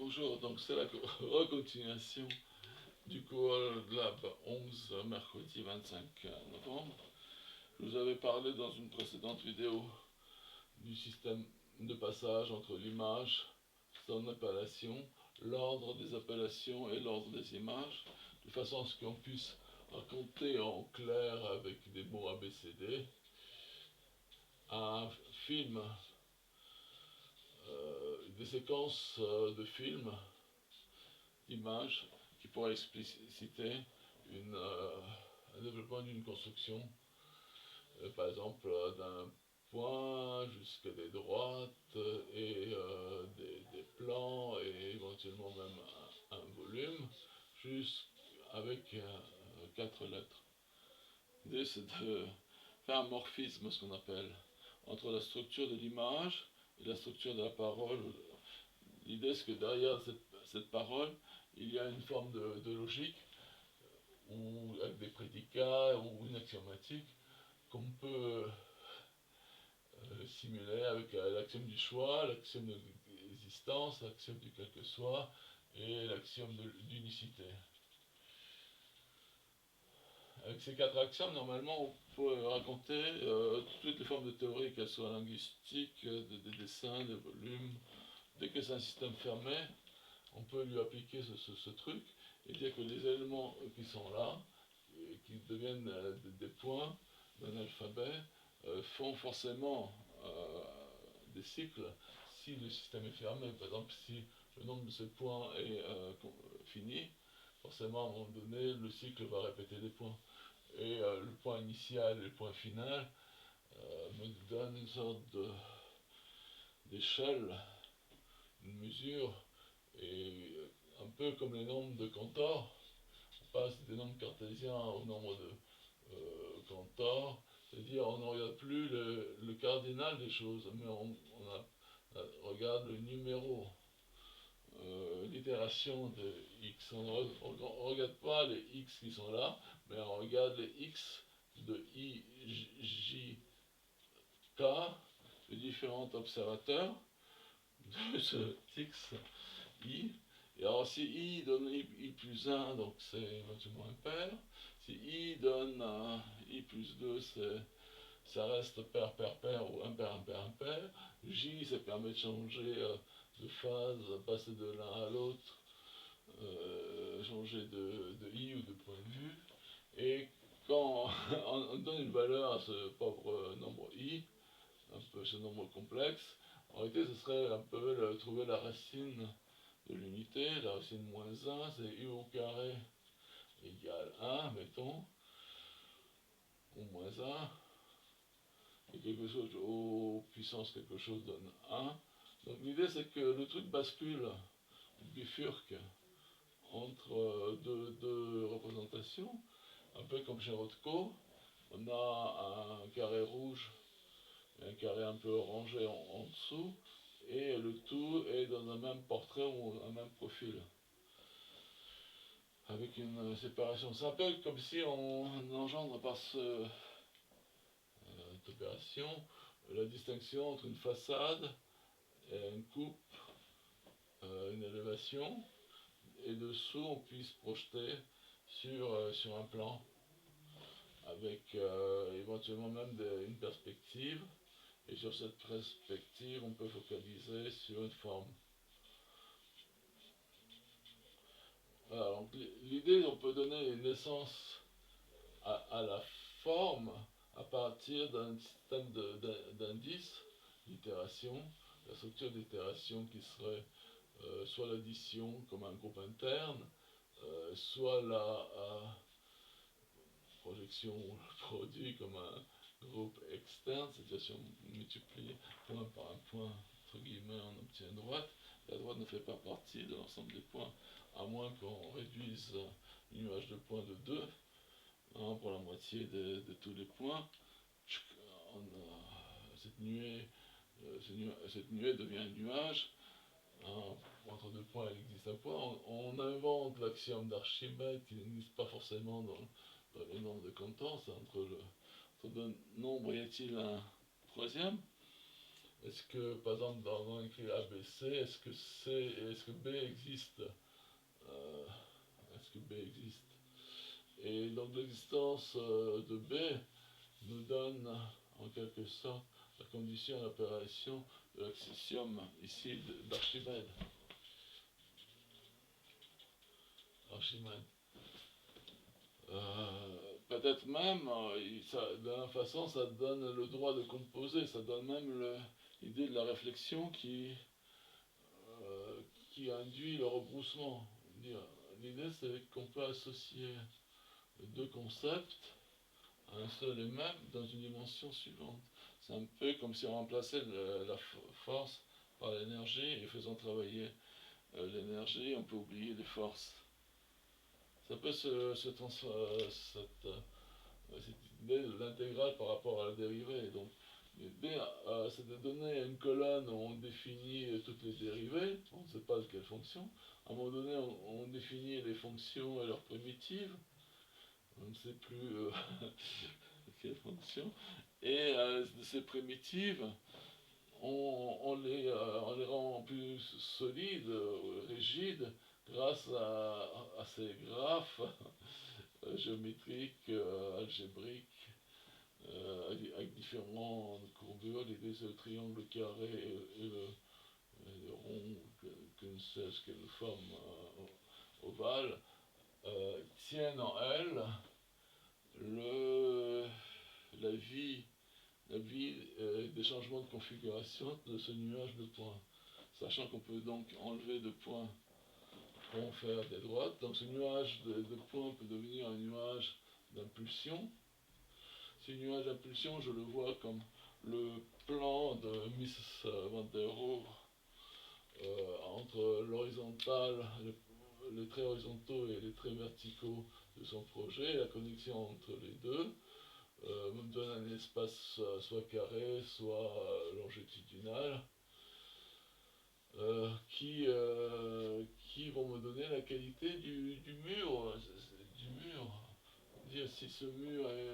Bonjour, donc c'est la recontinuation du Cool Lab 11, mercredi 25 novembre. Je vous avais parlé dans une précédente vidéo du système de passage entre l'image, son appellation, l'ordre des appellations et l'ordre des images, de façon à ce qu'on puisse raconter en clair avec des mots ABCD un film, des séquences de films d'images qui pourrait expliciter un développement d'une construction, par exemple d'un point jusqu'à des droites et des plans et éventuellement même un volume, avec 4 lettres. L'idée c'est de faire un morphisme, ce qu'on appelle, entre la structure de l'image et la structure de la parole. L'idée c'est que derrière cette parole, il y a une forme de logique, ou avec des prédicats, ou une axiomatique, qu'on peut simuler avec l'axiome du choix, l'axiome de l'existence, l'axiome du quel que soit, et l'axiome d'unicité. Avec ces 4 axiomes, normalement, on peut raconter toutes les formes de théorie, qu'elles soient linguistiques, des dessins, des volumes. Dès que c'est un système fermé, on peut lui appliquer ce truc et dire que les éléments qui sont là, qui deviennent des points d'un alphabet, font forcément des cycles si le système est fermé. Par exemple, si le nombre de ces points est fini, forcément à un moment donné, le cycle va répéter des points. Et le point initial et le point final me donnent une sorte d'échelle, une mesure, et un peu comme les nombres de Cantor, on passe des nombres cartésiens au nombre de Cantor, c'est-à-dire on ne regarde plus le cardinal des choses, mais on regarde le numéro, l'itération de x. On ne regarde pas les x qui sont là, mais on regarde les x de i, j, k, de différents observateurs de ce x, i. Et alors si i donne i plus 1, donc c'est éventuellement impair. Si i donne i plus 2, ça reste pair, pair, pair, ou impair, impair, impair. J, ça permet de changer de phase, passer de l'un à l'autre, changer de i ou de point de vue. Et quand on donne une valeur à ce pauvre nombre i, un peu ce nombre complexe, en réalité ce serait un peu trouver la racine de l'unité. La racine moins 1, c'est u au carré égale 1, mettons, ou moins 1, et quelque chose au puissance quelque chose donne 1. Donc l'idée c'est que le truc bascule, bifurque, entre deux représentations, un peu comme chez Rothko. On a un carré rouge et un carré un peu orangé en dessous, et le tout est dans un même portrait ou un même profil, avec une séparation. C'est un peu comme si on engendre par cette opération la distinction entre une façade, et une coupe, une élévation, et dessous on puisse projeter sur un plan, avec éventuellement même une perspective, et sur cette perspective on peut focaliser sur une forme. Voilà, donc l'idée, on peut donner naissance à la forme à partir d'un système d'indices, d'itération, la structure d'itération qui serait soit l'addition comme un groupe interne, soit la projection ou le produit comme un groupe externe, c'est-à-dire si on multiplie point par un point, entre guillemets, on obtient une droite. La droite ne fait pas partie de l'ensemble des points, à moins qu'on réduise une nuage de points de 2, hein, pour la moitié de tous les points. Cette nuée devient un nuage. Hein, entre deux points, il existe un point. On invente l'axiome d'Archimède qui n'existe pas forcément dans les nombres de Cantor. C'est entre deux nombres, y a-t-il un troisième? Est-ce que, par exemple, dans écrit ABC, est-ce que B existe? Euh, Est-ce que B existe? Et donc l'existence de B nous donne en quelque sorte la condition d'apparition de l'axiome ici d'Archimède. Archimède. Peut-être même, de la même façon, ça donne le droit de composer, ça donne même l'idée de la réflexion qui induit le rebroussement. L'idée, c'est qu'on peut associer deux concepts à un seul et même dans une dimension suivante. C'est un peu comme si on remplaçait la force par l'énergie, et faisant travailler l'énergie, on peut oublier les forces. Ça peut se transformer, cette idée de l'intégrale par rapport à la dérivée. Donc, l'idée, c'est de donner une colonne où on définit toutes les dérivées, on ne sait pas de quelle fonction. À un moment donné, on définit les fonctions et leurs primitives, on ne sait plus quelle fonction. Et ces primitives, on les rend plus solides, rigides, grâce à ces graphes géométriques, algébriques, avec différentes courbures. L'idée c'est le triangle, le carré et le rond, que ne sais-je quelle forme ovale, tiennent en elles la vie, des changements de configuration de ce nuage de points. Sachant qu'on peut donc enlever de points pour en faire des droites. Donc ce nuage de points peut devenir un nuage d'impulsion. Ce nuage d'impulsion, je le vois comme le plan de Miss Van der Rohe entre l'horizontale, les traits horizontaux et les traits verticaux de son projet, la connexion entre les deux me donne un espace soit carré, soit longitudinal, qui vont me donner la qualité du mur. Dire si ce mur est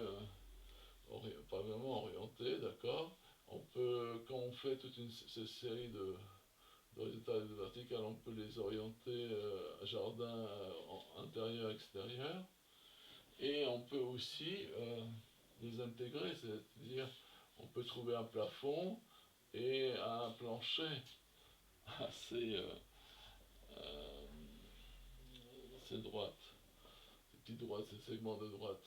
pas vraiment orienté, d'accord. On peut, quand on fait toute cette série d'horizontales et de verticales, on peut les orienter à jardin intérieur, extérieur. Et on peut aussi les intégrer, c'est-à-dire on peut trouver un plafond et un plancher assez, assez droite, ces petites droites, ces segments de droite.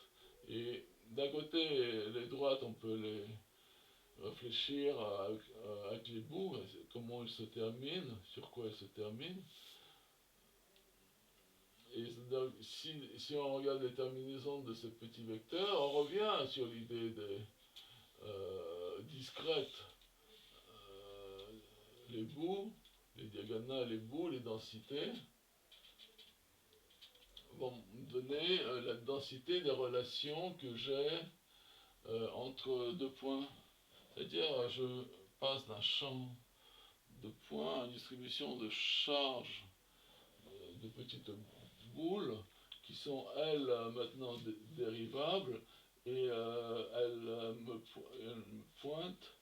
Et d'un côté, les droites, on peut les réfléchir avec les bouts, comment elles se terminent, sur quoi elles se terminent. Et donc, si on regarde les terminaisons de ces petits vecteurs, on revient sur l'idée des discrètes. Les bouts, les diagonales, les bouts, les densités vont me donner la densité des relations que j'ai entre deux points. C'est-à-dire, je passe d'un champ de points à une distribution de charges de petites boules qui sont, elles, maintenant dérivables, et elles me pointent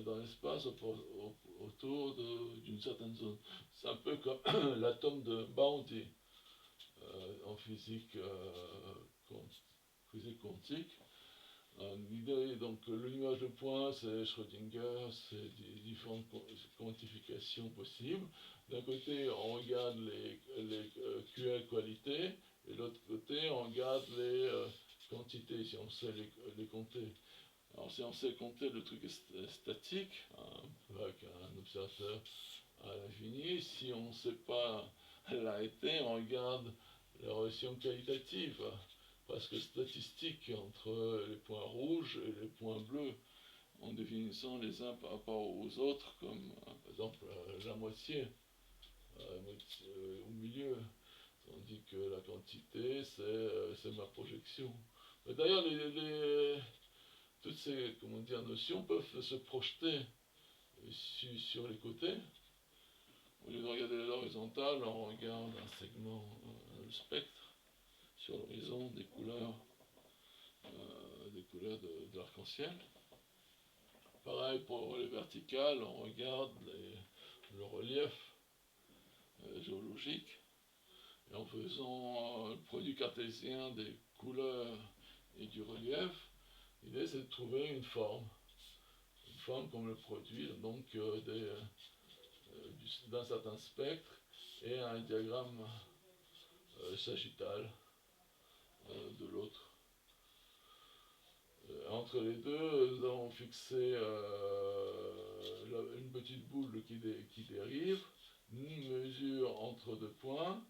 dans l'espace autour d'une certaine zone. C'est un peu comme l'atome de Bounty en physique quantique. L'idée, donc le nuage de points, c'est Schrödinger, c'est différentes quantifications possibles. D'un côté, on regarde les QL qualités, et de l'autre côté, on regarde les quantités, si on sait les compter. Alors si on sait compter, le truc est statique, avec un observateur à l'infini. Si on ne sait pas l'arrêter, on regarde les relations qualitatives, presque statistiques, entre les points rouges et les points bleus, en définissant les uns par rapport aux autres, comme par exemple la moitié au milieu, tandis que la quantité, c'est ma projection. D'ailleurs, toutes ces notions peuvent se projeter sur les côtés. Au lieu de regarder l'horizontale, on regarde un segment, le spectre, sur l'horizon des couleurs de l'arc-en-ciel. Pareil pour les verticales, on regarde le relief géologique, et en faisant le produit cartésien des couleurs et du relief, l'idée c'est de trouver une forme comme le produit, donc d'un certain spectre, et un diagramme sagittal de l'autre. Entre les deux, nous avons fixé une petite boule qui dérive, une mesure entre deux points,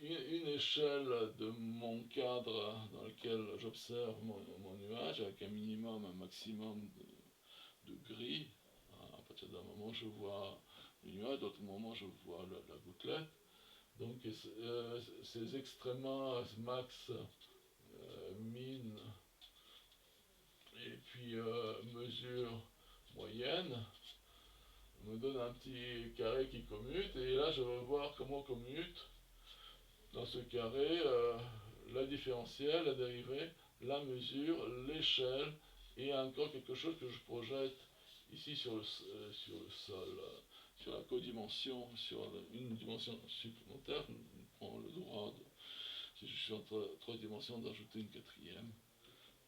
une échelle de mon cadre dans lequel j'observe mon nuage, avec un minimum, un maximum de gris. À partir d'un moment, je vois le nuage, d'autres moments, je vois la gouttelette. Donc, ces extrémas, max, min, et puis mesure moyenne, me donne un petit carré qui commute, et là je vais voir comment commute dans ce carré la différentielle, la dérivée, la mesure, l'échelle, et encore quelque chose que je projette ici sur le sol, sur la codimension, sur une dimension supplémentaire. Je prends le droit, si je suis en trois dimensions, d'ajouter une quatrième.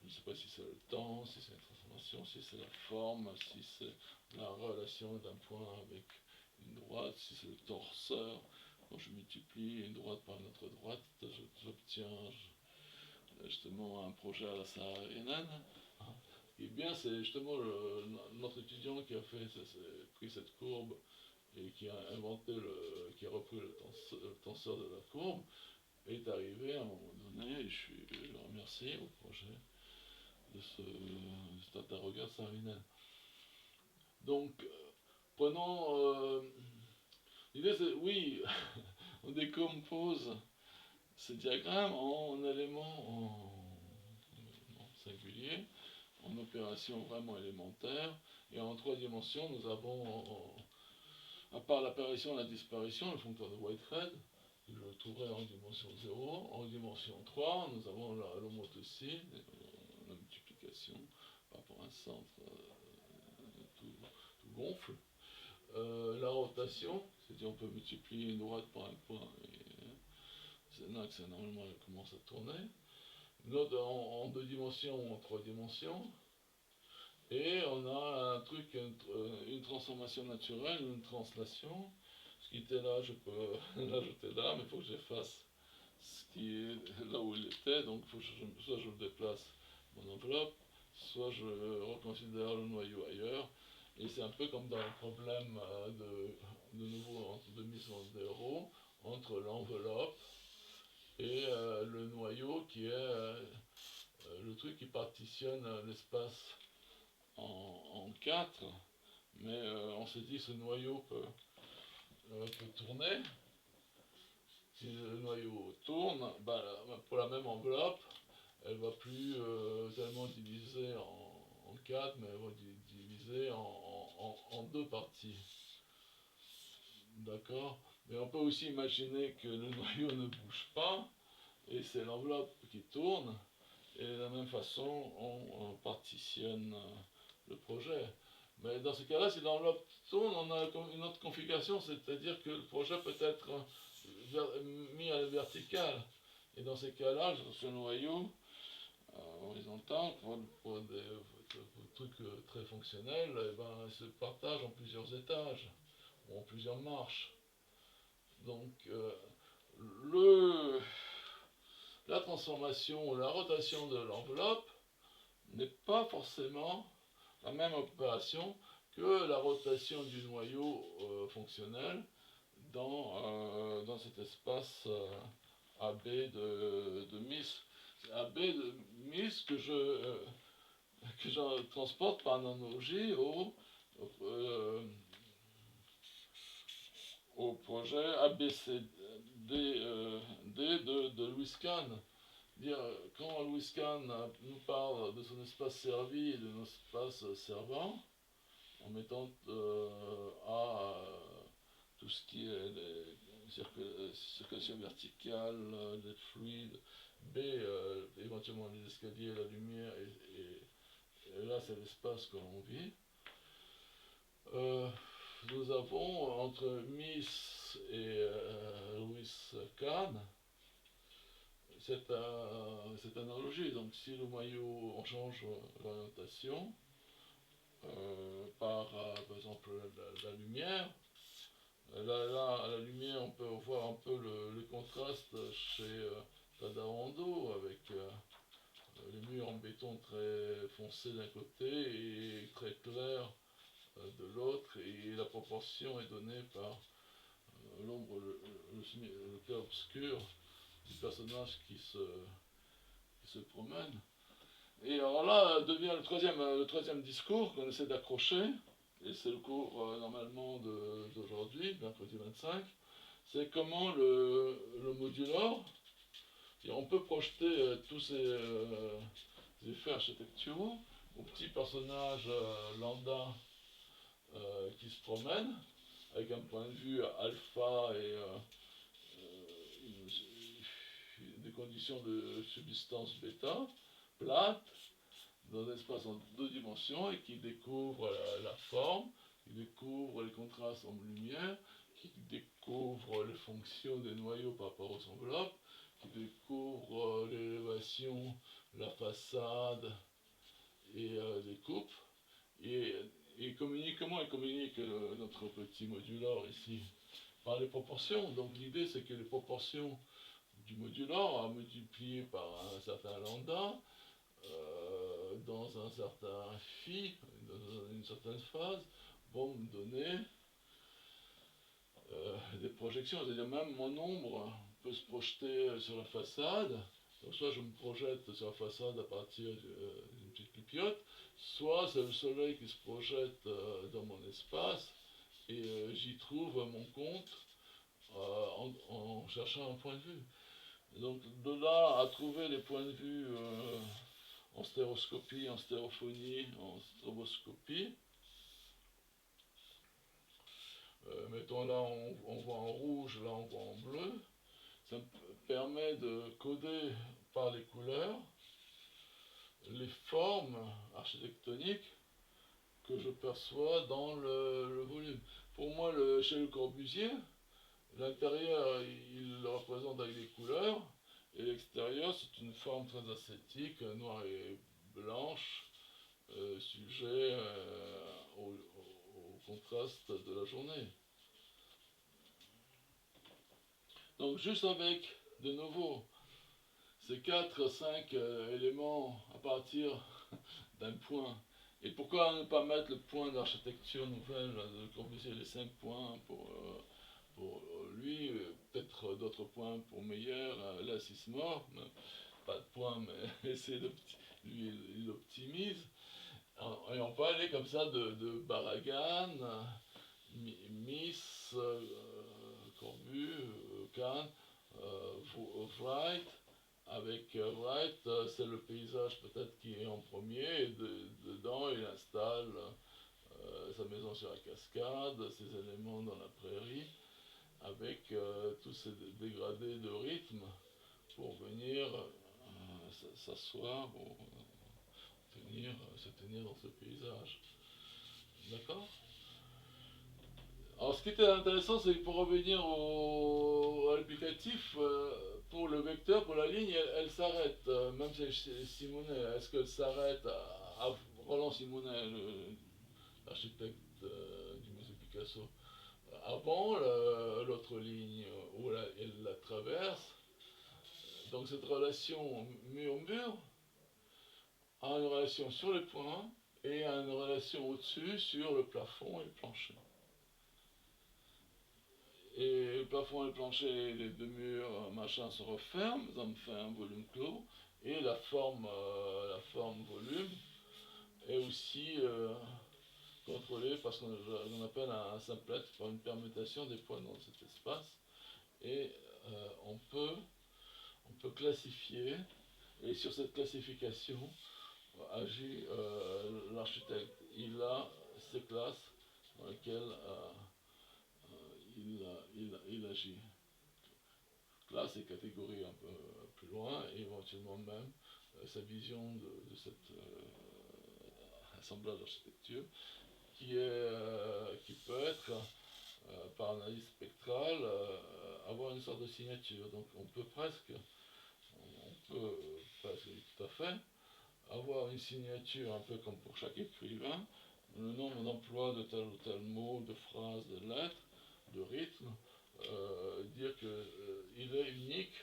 Je ne sais pas si c'est le temps, si c'est la transformation, si c'est la forme, si c'est la relation d'un point avec une droite, si c'est le torseur. Quand je multiplie une droite par une autre droite, j'obtiens justement un projet à la saharienne. Ce qui est bien, c'est justement notre étudiant qui a pris cette courbe et qui a qui a repris le tenseur de la courbe, est arrivé à un moment donné, et je le remercie au projet de cet interrogatoire saharienne. Donc, prenons. L'idée, c'est, oui, on décompose ces diagrammes en éléments singuliers, en opérations vraiment élémentaires, et en trois dimensions, nous avons, à part l'apparition et la disparition, le foncteur de Whitehead, que je trouverai en dimension 0, en dimension 3, nous avons l'homothétie, la multiplication par rapport à un centre tout gonfle. La rotation, c'est-à-dire on peut multiplier une droite par un point, et c'est là que normalement elle commence à tourner. Une autre en deux dimensions ou en trois dimensions. Et on a un truc, une transformation naturelle, une translation. Ce qui était là, je peux l'ajouter là, mais il faut que j'efface ce qui est là où il était. Donc soit je déplace mon enveloppe, soit je reconsidère le noyau ailleurs. Et c'est un peu comme dans le problème de nouveau entre deux mises en zéro, entre l'enveloppe et le noyau qui est le truc qui partitionne l'espace en quatre. Mais on s'est dit que ce noyau peut tourner. Si le noyau tourne, pour la même enveloppe, elle va plus tellement diviser en 4, mais elle va diviser en deux parties. D'accord? Mais on peut aussi imaginer que le noyau ne bouge pas, et c'est l'enveloppe qui tourne, et de la même façon, on partitionne le projet. Mais dans ce cas-là, si l'enveloppe tourne, on a une autre configuration, c'est-à-dire que le projet peut être mis à la verticale. Et dans ces cas-là, sur le noyau horizontal, pour des trucs très fonctionnels, il se partage en plusieurs étages, ou en plusieurs marches. Donc, la transformation ou la rotation de l'enveloppe n'est pas forcément la même opération que la rotation du noyau fonctionnel dans cet espace AB de Mies. AB de Mies que je transporte par analogie au projet ABCD de Lewis Kahn. Quand Lewis Kahn nous parle de son espace servi et de nos espaces servants, en mettant A tout ce qui est circulation verticale des fluides, B éventuellement les escaliers, la lumière, et là c'est l'espace que l'on vit. Euh, Nous avons entre Mies et Louis Kahn cette analogie. Donc si le noyau, on change l'orientation par exemple la lumière, là, à la lumière, on peut voir un peu le contraste chez Tadao avec les murs en béton très foncés d'un côté et très clairs de l'autre, et la proportion est donnée par l'ombre, le clair obscur du personnage qui se promène. Et alors là devient le troisième discours qu'on essaie d'accrocher, et c'est le cours normalement d'aujourd'hui, mercredi 25, c'est comment le modular, et on peut projeter tous ces effets architecturaux aux petits personnages lambda qui se promènent, avec un point de vue alpha et des conditions de subsistance bêta, plate, dans un espace en deux dimensions, et qui découvre la forme, qui découvre les contrastes en lumière, qui découvre les fonctions des noyaux par rapport aux enveloppes, qui découvre l'élévation, la façade et les coupes, et, comment il communique notre petit modular ici? Par les proportions. Donc l'idée c'est que les proportions du modular à multiplier par un certain lambda dans un certain phi, dans une certaine phase, vont me donner des projections. C'est-à-dire même mon ombre peut se projeter sur la façade. Donc soit je me projette sur la façade à partir d'une petite pipiote, soit c'est le soleil qui se projette dans mon espace et j'y trouve mon compte en cherchant un point de vue. Donc de là à trouver les points de vue en stéroscopie, en stérophonie, en stroboscopie, mettons là on voit en rouge, là on voit en bleu, ça me permet de coder par les couleurs les formes architectoniques que je perçois dans le volume. Pour moi, chez Le Corbusier, l'intérieur, il le représente avec des couleurs, et l'extérieur, c'est une forme très ascétique, noire et blanche, sujet au contraste de la journée. Donc juste avec, de nouveau, ces 4-5 éléments à partir d'un point. Et pourquoi ne pas mettre le point d'architecture nouvelle de Corbusier, les 5 points pour lui, peut-être d'autres points pour Meyer, là 6 morts, pas de points, mais lui il optimise. Et on peut aller comme ça de Baragan, Miss, Corbu, Kahn, Wright. Avec Wright, c'est le paysage peut-être qui est en premier, et dedans il installe sa maison sur la cascade, ses éléments dans la prairie, avec tous ces dégradés de rythme pour venir s'asseoir ou se tenir dans ce paysage. D'accord? Alors ce qui était intéressant, c'est que pour revenir à l'applicatif, pour le vecteur, pour la ligne, elle s'arrête, même chez Simonet. Est-ce qu'elle s'arrête à Roland Simonet, l'architecte du musée Picasso, avant l'autre ligne où elle la traverse? Donc cette relation mur-mur a une relation sur les points et a une relation au-dessus sur le plafond et le plancher. Et le plafond et le plancher, les deux murs, machin, se referment, ça me fait un volume clos, et la forme volume est aussi contrôlée par ce qu'on appelle un simplex, par une permutation des points dans cet espace, et on peut classifier, et sur cette classification agit l'architecte. Il a ses classes dans lesquelles il agit. Classe et catégorie un peu plus loin, et éventuellement même sa vision de cet assemblage d'architecture. qui peut être, par analyse spectrale, avoir une sorte de signature. Donc on peut presque, tout à fait, avoir une signature un peu comme pour chaque écrivain, le nombre d'emplois de tel ou tel mot, de phrase, de lettre, de rythme, dire qu'il est unique,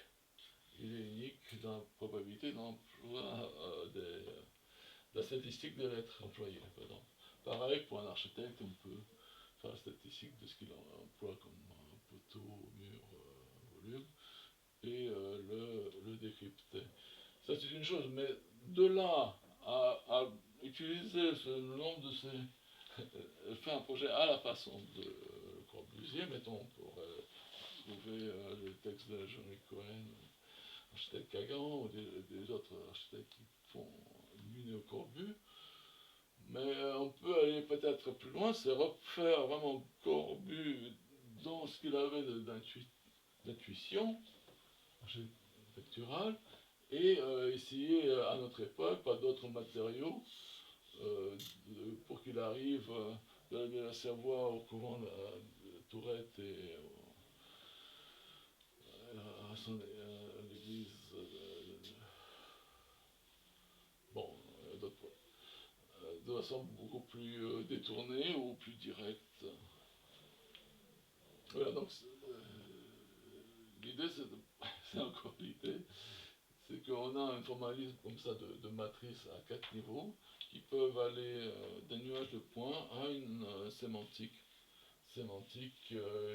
dans la probabilité d'emploi de la statistique des lettres employées. Pardon. Pareil, pour un architecte, on peut faire la statistique de ce qu'il emploie comme poteau, mur, volume, et le décrypter. Ça c'est une chose, mais de là à utiliser le nombre de ces... faire un projet à la façon de Corbusier, mettons, on pourrait trouver les textes de Johnny Cohen, architecte Kagan, ou des autres architectes qui font du néo-Corbu, mais on peut aller peut-être plus loin, c'est refaire vraiment Corbu dans ce qu'il avait d'intuition architecturale, et essayer à notre époque, par d'autres matériaux, pour qu'il arrive de la ville à Savoie au couvent de Tourette et à l'église bon, de façon beaucoup plus détournée ou plus directe. Voilà, donc l'idée c'est encore l'idée, c'est qu'on a un formalisme comme ça de matrices à 4 niveaux qui peuvent aller d'un nuage de points à une sémantique. Sémantique,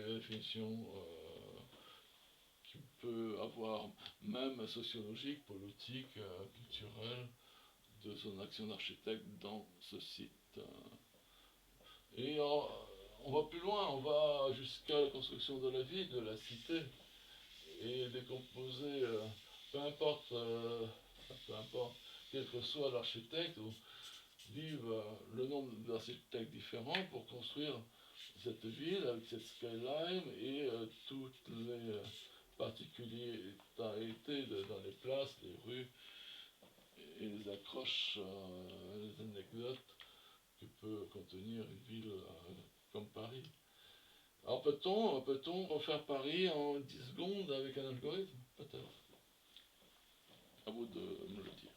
définition qui peut avoir même sociologique, politique, culturelle de son action d'architecte dans ce site. Et on va plus loin, on va jusqu'à la construction de la ville, de la cité, et décomposer, peu importe, quel que soit l'architecte, ou vivre le nombre d'architectes différents pour construire cette ville avec cette skyline et toutes les particularités dans les places, les rues et les accroches, les anecdotes que peut contenir une ville comme Paris. Alors peut-on refaire Paris en 10 secondes avec un algorithme? Peut-être. À vous de me le dire.